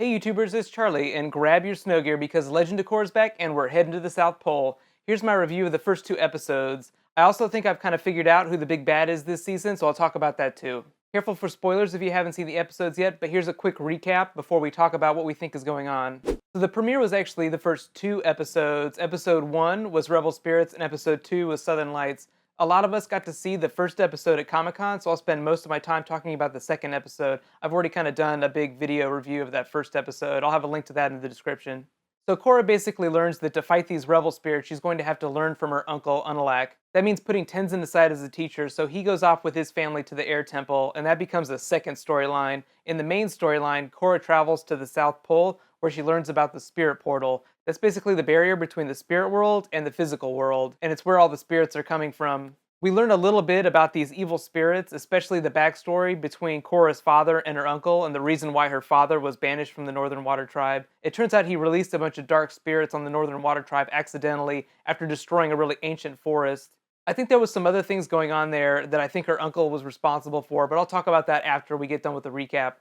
Hey YouTubers, it's Charlie, and grab your snow gear because Legend of Korra is back and we're heading to the South Pole. Here's my review of the first two episodes. I also think I've kind of figured out who the big bad is this season, so I'll talk about that too. Careful for spoilers if you haven't seen the episodes yet, but here's a quick recap before we talk about what we think is going on. So the premiere was actually the first two episodes. Episode 1 was Rebel Spirits and episode 2 was Southern Lights. A lot of us got to see the first episode at Comic-Con, so I'll spend most of my time talking about the second episode. I've already kind of done a big video review of that first episode. I'll have a link to that in the description. So Korra basically learns that to fight these rebel spirits, she's going to have to learn from her uncle, UNALAQ. That means putting Tenzin aside as a teacher, so he goes off with his family to the Air Temple, and that becomes the second storyline. In the main storyline, Korra travels to the South Pole, where she learns about the spirit portal. That's basically the barrier between the spirit world and the physical world, and it's where all the spirits are coming from. We learn a little bit about these evil spirits, especially the backstory between Korra's father and her uncle and the reason why her father was banished from the Northern Water Tribe. It turns out he released a bunch of dark spirits on the Northern Water Tribe accidentally after destroying a really ancient forest. I think there was some other things going on there that I think her uncle was responsible for, but I'll talk about that after we get done with the recap.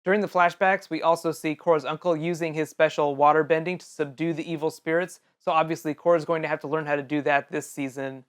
During the flashbacks, we also see Korra's uncle using his special water bending to subdue the evil spirits, so obviously Korra's going to have to learn how to do that this season.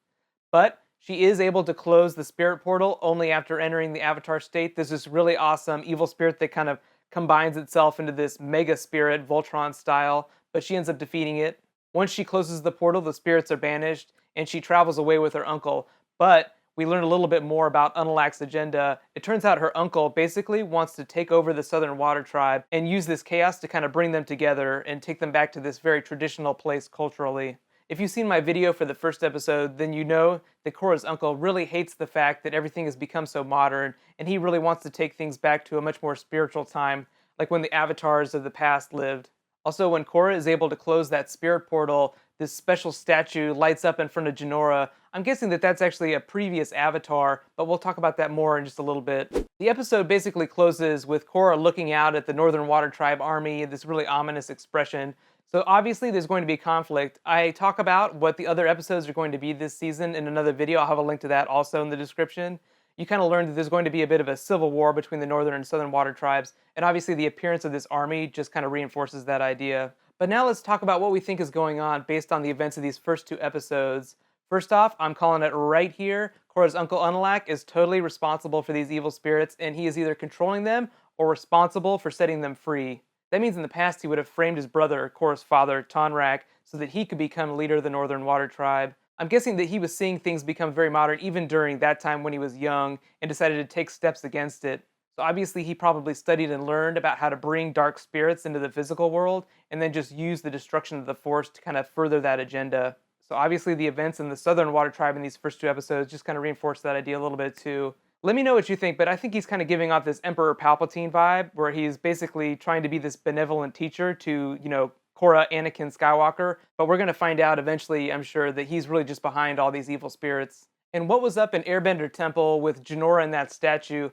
But she is able to close the spirit portal only after entering the avatar state. There's this really awesome evil spirit that kind of combines itself into this mega spirit, VOLTRON style, but she ends up defeating it. Once she closes the portal, the spirits are banished, and she travels away with her uncle. But we learn a little bit more about UNALAQ's agenda. It turns out her uncle basically wants to take over the Southern Water Tribe and use this chaos to kind of bring them together and take them back to this very traditional place culturally. If you've seen my video for the first episode, then you know that Korra's uncle really hates the fact that everything has become so modern, and he really wants to take things back to a much more spiritual time, like when the avatars of the past lived. Also, when Korra is able to close that spirit portal, this special statue lights up in front of JINORA. I'm guessing that that's actually a previous avatar, but we'll talk about that more in just a little bit. The episode basically closes with Korra looking out at the Northern Water Tribe army, this really ominous expression. So obviously there's going to be conflict. I talk about what the other episodes are going to be this season in another video. I'll have a link to that also in the description. You kind of learn that there's going to be a bit of a civil war between the Northern and Southern Water Tribes, and obviously the appearance of this army just kind of reinforces that idea. But now let's talk about what we think is going on based on the events of these first two episodes. First off, I'm calling it right here. Korra's uncle UNALAQ is totally responsible for these evil spirits, and he is either controlling them or responsible for setting them free. That means in the past he would have framed his brother, Korra's father, Tonrak, so that he could become leader of the Northern Water Tribe. I'm guessing that he was seeing things become very modern even during that time when he was young and decided to take steps against it. So obviously he probably studied and learned about how to bring dark spirits into the physical world and then just use the destruction of the Force to kind of further that agenda. So obviously the events in the Southern Water Tribe in these first two episodes just kind of reinforce that idea a little bit too. Let me know what you think, but I think he's kind of giving off this Emperor Palpatine vibe, where he's basically trying to be this benevolent teacher to, Korra, Anakin Skywalker, but we're going to find out eventually, I'm sure, that he's really just behind all these evil spirits. And what was up in Airbender Temple with JINORA and that statue?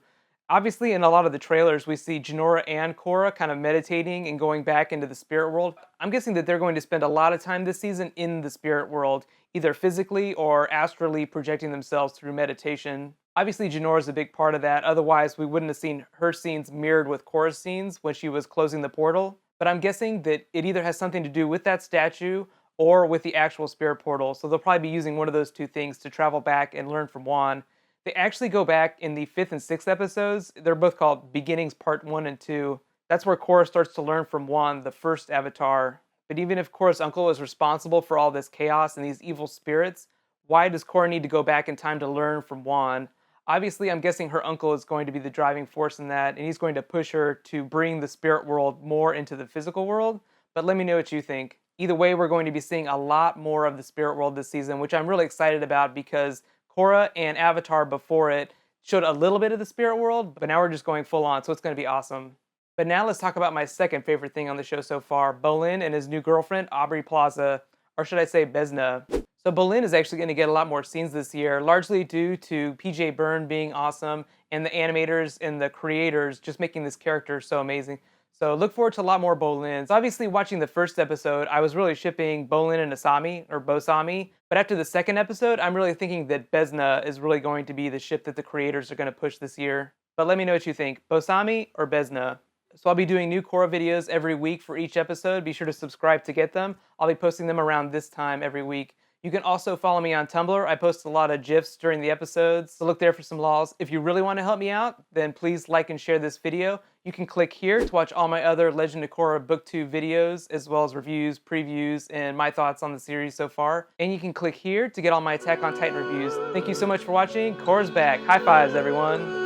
Obviously, in a lot of the trailers, we see JINORA and Korra kind of meditating and going back into the spirit world. I'm guessing that they're going to spend a lot of time this season in the spirit world, either physically or astrally projecting themselves through meditation. Obviously, JINORA is a big part of that, otherwise we wouldn't have seen her scenes mirrored with Korra's scenes when she was closing the portal. But I'm guessing that it either has something to do with that statue or with the actual spirit portal, so they'll probably be using one of those two things to travel back and learn from Wan. They actually go back in the 5th and 6th episodes. They're both called Beginnings Part 1 and 2. That's where Korra starts to learn from Wan, the first avatar. But even if Korra's uncle is responsible for all this chaos and these evil spirits, why does Korra need to go back in time to learn from Wan? Obviously, I'm guessing her uncle is going to be the driving force in that, and he's going to push her to bring the spirit world more into the physical world. But let me know what you think. Either way, we're going to be seeing a lot more of the spirit world this season, which I'm really excited about because Korra and Avatar before it showed a little bit of the spirit world, but now we're just going full on, so it's going to be awesome. But now let's talk about my second favorite thing on the show so far, Bolin and his new girlfriend, Aubrey Plaza, or should I say Besna. So Bolin is actually going to get a lot more scenes this year, largely due to PJ Byrne being awesome and the animators and the creators just making this character so amazing. So look forward to a lot more Bolins. Obviously, watching the first episode, I was really shipping Bolin and Asami, or Bosami. But after the second episode, I'm really thinking that Besna is really going to be the ship that the creators are going to push this year. But let me know what you think, Bosami or Besna? So I'll be doing new Korra videos every week for each episode. Be sure to subscribe to get them. I'll be posting them around this time every week. You can also follow me on Tumblr. I post a lot of GIFs during the episodes, so look there for some laws. If you really want to help me out, then please like and share this video. You can click here to watch all my other Legend of Korra BookTube videos, as well as reviews, previews, and my thoughts on the series so far. And you can click here to get all my Attack on Titan reviews. Thank you so much for watching. Korra's back. High fives, everyone.